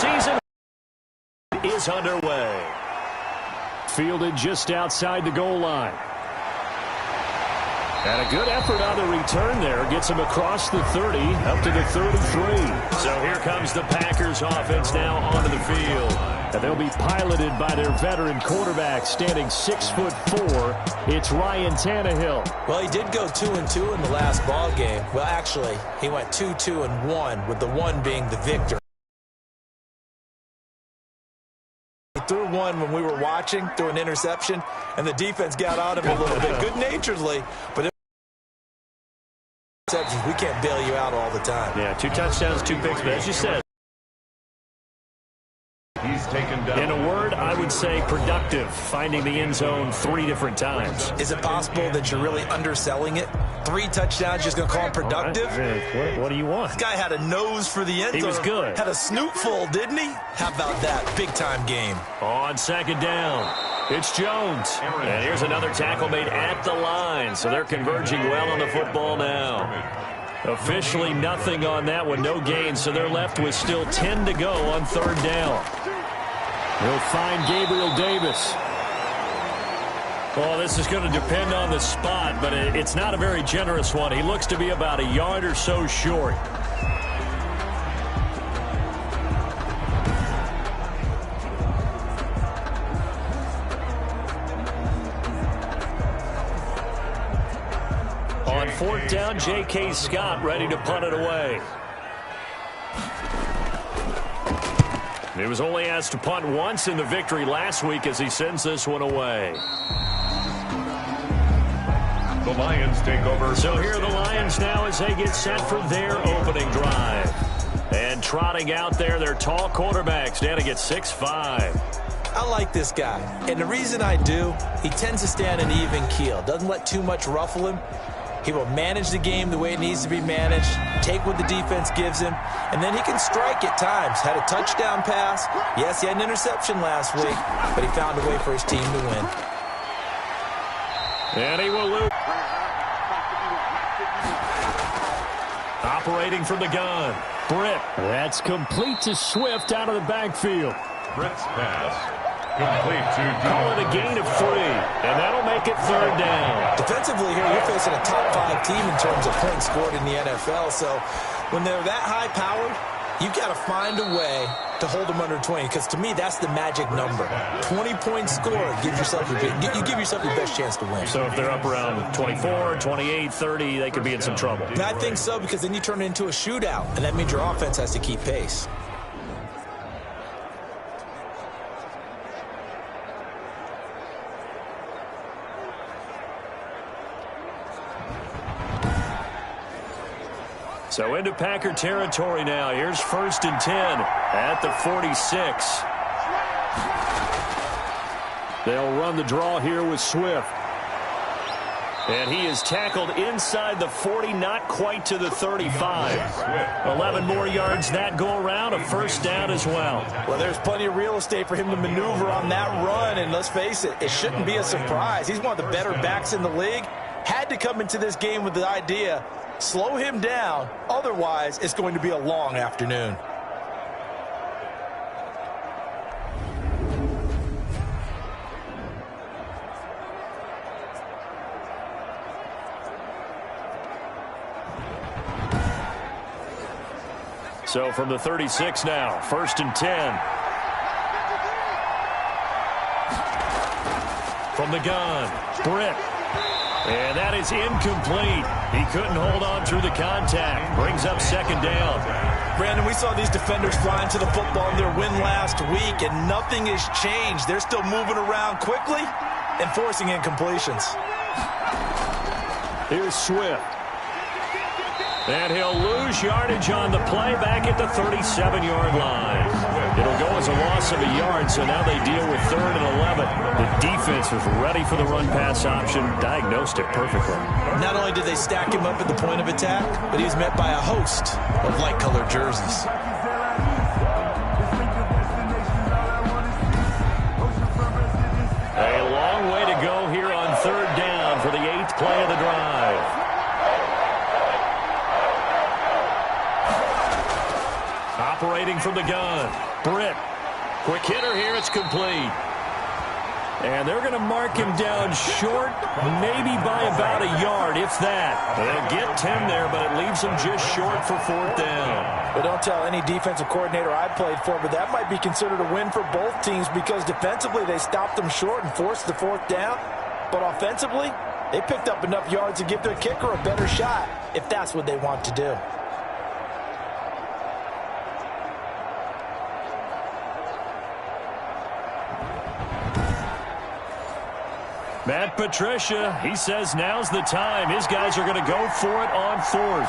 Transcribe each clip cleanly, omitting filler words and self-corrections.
season is underway. Fielded just outside the goal line. And a good effort on the return there. Gets him across the 30, up to the 33. So here comes the Packers offense now onto the field. And they'll be piloted by their veteran quarterback, standing 6'4". It's Ryan Tannehill. Well, he did go 2-2 in the last ball game. Well, actually, he went 2-2-1, with the one being the victor. He threw one when we were watching, threw an interception, and the defense got on him a little bit, good-naturedly, but we can't bail you out all the time. Yeah, 2 touchdowns, 2 picks, but as you said, he's taken down. in a word, I would say productive, finding the end zone 3 different times. Is it possible that you're really underselling it? 3 touchdowns, just going to call him productive? Right. What do you want? This guy had a nose for the end zone. He was good. Had a snoot full, didn't he? How about that? Big-time game. On second down, it's Jones. And here's another tackle made at the line. So they're converging well on the football now. Officially nothing on that one, no gain. So they're left with still 10 to go on third down. He'll find Gabriel Davis. Well, this is going to depend on the spot, but it's not a very generous one. He looks to be about a yard or so short. On fourth down, J.K. Scott ready to punt it away. He was only asked to punt once in the victory last week as he sends this one away. The Lions take over. So here are the Lions now as they get set for their opening drive. And trotting out there, their tall quarterback standing at 6'5". I like this guy, and the reason I do, he tends to stand an even keel. Doesn't let too much ruffle him. He will manage the game the way it needs to be managed, take what the defense gives him, and then he can strike at times. Had a touchdown pass. Yes, he had an interception last week, but he found a way for his team to win. And he will lose. Operating from the gun, Britt. That's complete to Swift out of the backfield. Britt's pass. Complete to Call it a gain of 3, and that'll make it third down. Defensively here, you're facing a top 5 team in terms of points scored in the NFL. So when they're that high-powered, you've got to find a way to hold them under 20, because to me, that's the magic number. 20 points scored, you give yourself your best chance to win. So if they're up around 24, 28, 30, they could be in some trouble. And I think so, because then you turn it into a shootout, and that means your offense has to keep pace. So into Packer territory now. Here's 1st and 10 at the 46. They'll run the draw here with Swift. And he is tackled inside the 40, not quite to the 35. 11 more yards that go around, a first down as well. Well, there's plenty of real estate for him to maneuver on that run, and let's face it, it shouldn't be a surprise. He's one of the better backs in the league. Had to come into this game with the idea, slow him down, otherwise it's going to be a long afternoon. So from the 36 now, 1st and 10. From the gun, Britt. And that is incomplete. He couldn't hold on through the contact. Brings up 2nd down. Brandon, we saw these defenders flying to the football in their win last week, and nothing has changed. They're still moving around quickly and forcing incompletions. Here's Swift. And he'll lose yardage on the play back at the 37-yard line. It'll go as a loss of a yard, so now they deal with 3rd and 11. The defense was ready for the run-pass option, diagnosed it perfectly. Not only did they stack him up at the point of attack, but he was met by a host of light-colored jerseys. A long way to go here on 3rd down for the 8th play of the drive. Operating looking from the gun. Britt. Quick hitter here. It's complete. And they're going to mark him down short, maybe by about a yard, if that. They'll get 10 there, but it leaves them just short for 4th down. Well, don't tell any defensive coordinator I played for, but that might be considered a win for both teams because defensively they stopped them short and forced the 4th down. But offensively, they picked up enough yards to give their kicker a better shot, if that's what they want to do. Matt Patricia, he says now's the time. His guys are going to go for it on 4th.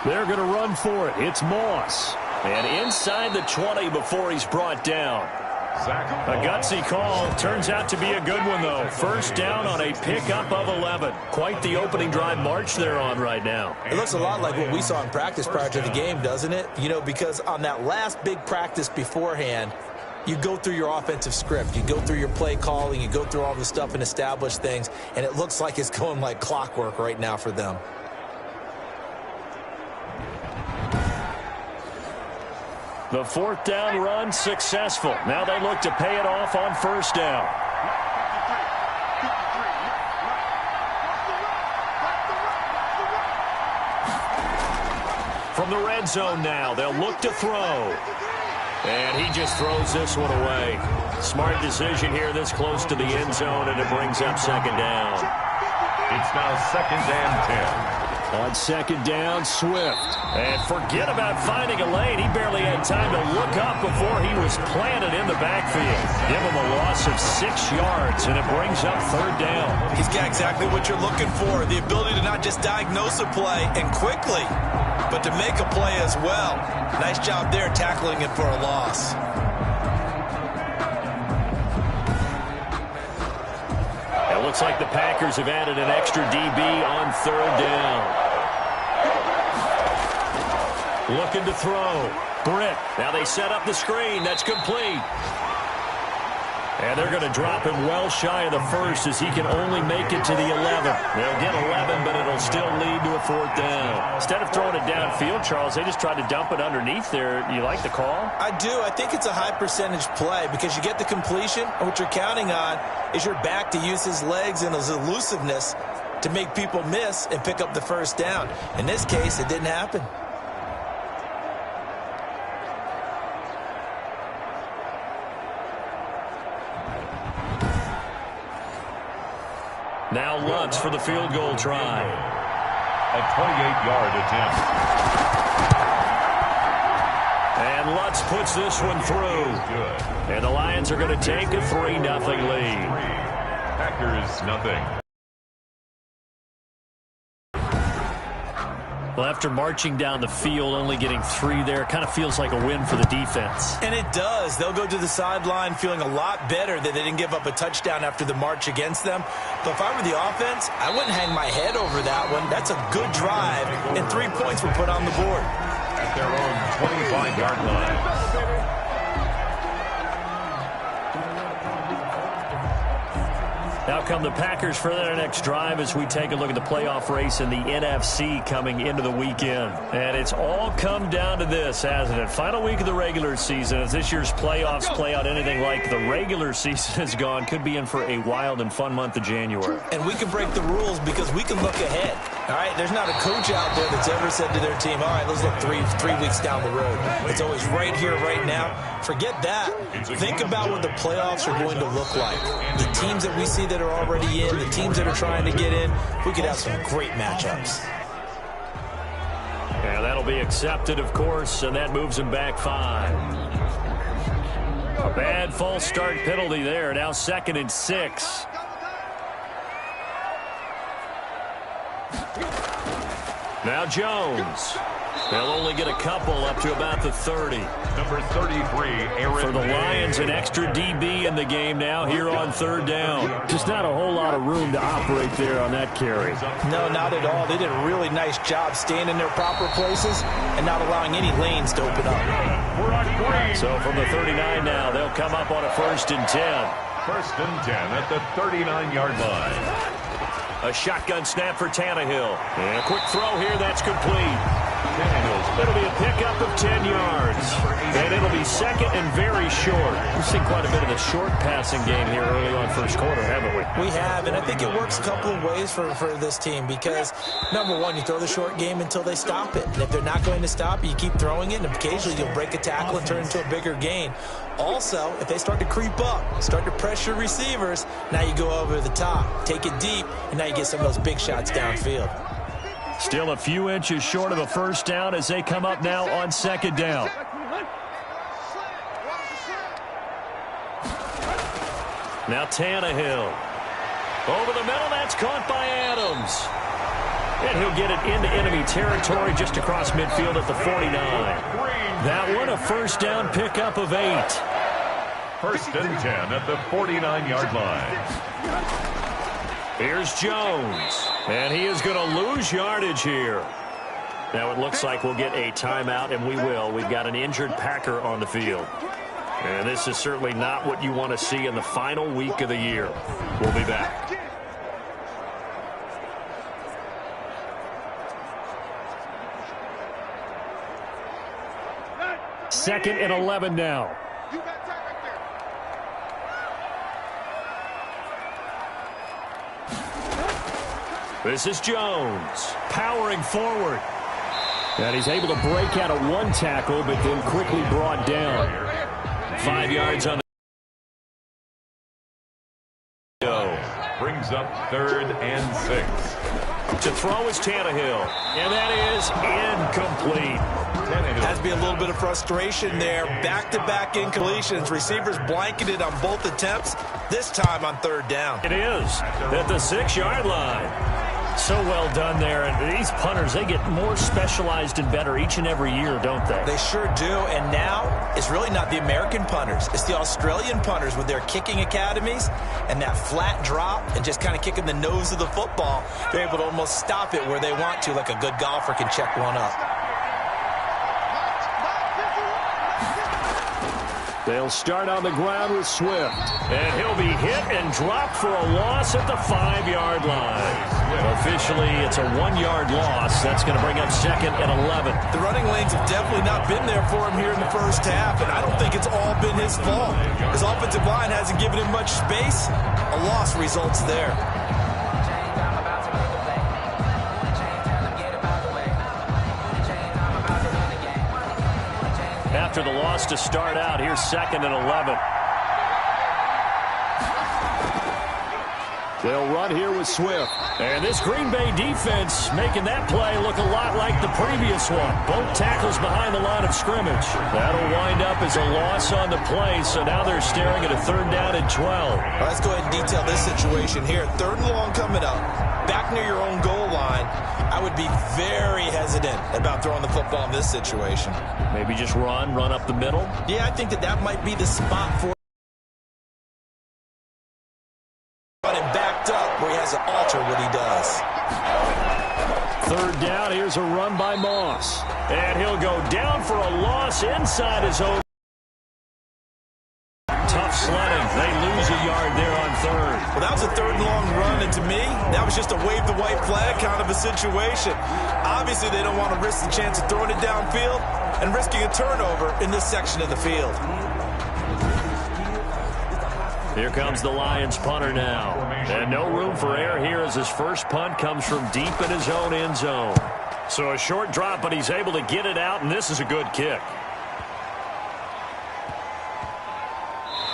They're going to run for it. It's Moss. And inside the 20 before he's brought down. A gutsy call. Turns out to be a good one, though. 1st down on a pickup of 11. Quite the opening drive march they're on right now. It looks a lot like what we saw in practice prior to the game, doesn't it? You know, because on that last big practice beforehand, you go through your offensive script. You go through your play calling. You go through all the stuff and establish things. And it looks like it's going like clockwork right now for them. The 4th down run successful. Now they look to pay it off on 1st down. From the red zone now, they'll look to throw. And he just throws this one away. Smart decision here this close to the end zone, and it brings up 2nd down. It's now 2nd and 10. On 2nd down, Swift. And forget about finding a lane. He barely had time to look up before he was planted in the backfield. Give him a loss of 6 yards, and it brings up 3rd down. He's got exactly what you're looking for, the ability to not just diagnose a play and quickly, but to make a play as well. Nice job there tackling it for a loss. It looks like the Packers have added an extra DB on 3rd down. Looking to throw. Britt. Now they set up the screen. That's complete. And they're going to drop him well shy of the 1st as he can only make it to the 11. They'll get 11, but it'll still lead to a 4th down. Instead of throwing it downfield, Charles, they just tried to dump it underneath there. You like the call? I do. I think it's a high percentage play because you get the completion, and what you're counting on is your back to use his legs and his elusiveness to make people miss and pick up the 1st down. In this case, it didn't happen. Now Lutz for the field goal try. A 28-yard attempt. And Lutz puts this one through. And the Lions are going to take a 3-0 lead. Packers nothing. Well, after marching down the field, only getting 3 there, kind of feels like a win for the defense. And it does. They'll go to the sideline feeling a lot better that they didn't give up a touchdown after the march against them. But if I were the offense, I wouldn't hang my head over that one. That's a good drive, and 3 points were put on the board. At their own 25-yard line. Now come the Packers for their next drive as we take a look at the playoff race in the NFC coming into the weekend. And it's all come down to this, hasn't it? Final week of the regular season. As this year's playoffs play out anything like the regular season has gone, could be in for a wild and fun month of January. And we can break the rules because we can look ahead. All right, there's not a coach out there that's ever said to their team, all right, let's look three weeks down the road. It's always right here, right now. Forget that. Think about what the playoffs are going to look like. The teams that we see that are already in, the teams that are trying to get in, we could have some great matchups. Yeah, that'll be accepted, of course, and that moves them back 5. A bad false start penalty there. Now 2nd and 6. Now Jones. They'll only get a couple up to about the 30. Number 33, Aaron. For the Lions, an extra DB in the game now here on 3rd down. Just not a whole lot of room to operate there on that carry. No, not at all. They did a really nice job staying in their proper places and not allowing any lanes to open up. So from the 39 now, they'll come up on a 1st and 10. 1st and 10 at the 39-yard line. A shotgun snap for Tannehill. And a quick throw here, that's complete. It'll be a pickup of 10 yards. And it'll be second and very short. We've seen quite a bit of the short passing game here early on first quarter, haven't we? We have, and I think it works a couple of ways for this team because, number one, you throw the short game until they stop it. And if they're not going to stop it, you keep throwing it, and occasionally you'll break a tackle and turn it into a bigger gain. Also, if they start to creep up, start to pressure receivers, now you go over the top, take it deep, and now you get some of those big shots downfield. Still a few inches short of a first down as they come up now on second down. Now Tannehill. Over the middle, that's caught by Adams. And he'll get it into enemy territory just across midfield at the 49. That one a first down pickup of 8. First and 10 at the 49-yard line. Here's Jones. And he is going to lose yardage here. Now it looks like we'll get a timeout, and we will. We've got an injured Packer on the field. And this is certainly not what you want to see in the final week of the year. We'll be back. Second and 11 now. This is Jones powering forward. And he's able to break out of one tackle, but then quickly brought down. 5 yards on the go. Brings up 3rd and 6. To throw is Tannehill. And that is incomplete. Has to be a little bit of frustration there. Back-to-back incompletions. Receivers blanketed on both attempts, this time on 3rd down. It is at the 6-yard line. So well done there. And these punters, they get more specialized and better each and every year, don't they? They sure do. And now it's really not the American punters. It's the Australian punters with their kicking academies and that flat drop and just kind of kicking the nose of the football. They're able to almost stop it where they want to, like a good golfer can check one up. They'll start on the ground with Swift. And he'll be hit and dropped for a loss at the 5-yard line. Officially, it's a 1-yard loss. That's going to bring up second and 11. The running lanes have definitely not been there for him here in the first half, and I don't think it's all been his fault. His offensive line hasn't given him much space. A loss results there. After the loss to start out, here's second and 11. They'll run here with Swift. And this Green Bay defense making that play look a lot like the previous one. Both tackles behind the line of scrimmage. That'll wind up as a loss on the play, so now they're staring at a 3rd down and 12. All right, let's go ahead and detail this situation here. 3rd and long coming up. Back near your own goal line. I would be very hesitant about throwing the football in this situation. Maybe just run up the middle? Yeah, I think that might be the spot for him backed up where he has to alter what he does. 3rd down, here's a run by Moss. And he'll go down for a loss inside his own. Tough sledding. They lose a yard there on 3rd. Well, that was a 3rd and long run, and to me, that was just a wave the white flag kind of a situation. Obviously, they don't want to risk the chance of throwing it downfield and risking a turnover in this section of the field. Here comes the Lions punter now. And no room for error here as his first punt comes from deep in his own end zone. So a short drop, but he's able to get it out, and this is a good kick.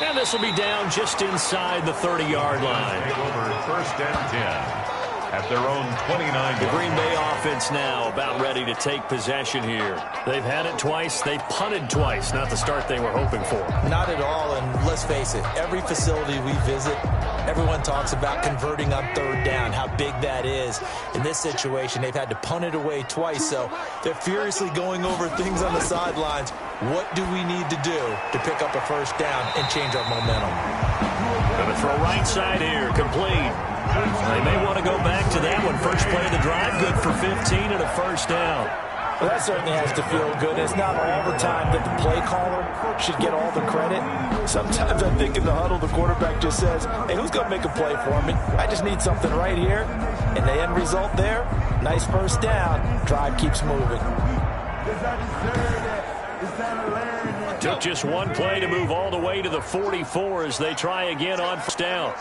And this will be down just inside the 30-yard line. Over 1st and 10 at their own 29. The Green Bay offense now about ready to take possession here. They've had it twice. They punted twice. Not the start they were hoping for. Not at all, and let's face it, every facility we visit, everyone talks about converting on 3rd down, how big that is. In this situation, they've had to punt it away twice, so they're furiously going over things on the sidelines. What do we need to do to pick up a 1st down and change our momentum? Going to throw right side here, complete. They may want to go back to that one. First play of the drive, good for 15 and a 1st down. Well, that certainly has to feel good. It's not all the time that the play caller should get all the credit. Sometimes I think in the huddle, the quarterback just says, hey, who's going to make a play for me? I just need something right here. And the end result there, nice 1st down. Drive keeps moving. Took just one play to move all the way to the 44 as they try again on first down.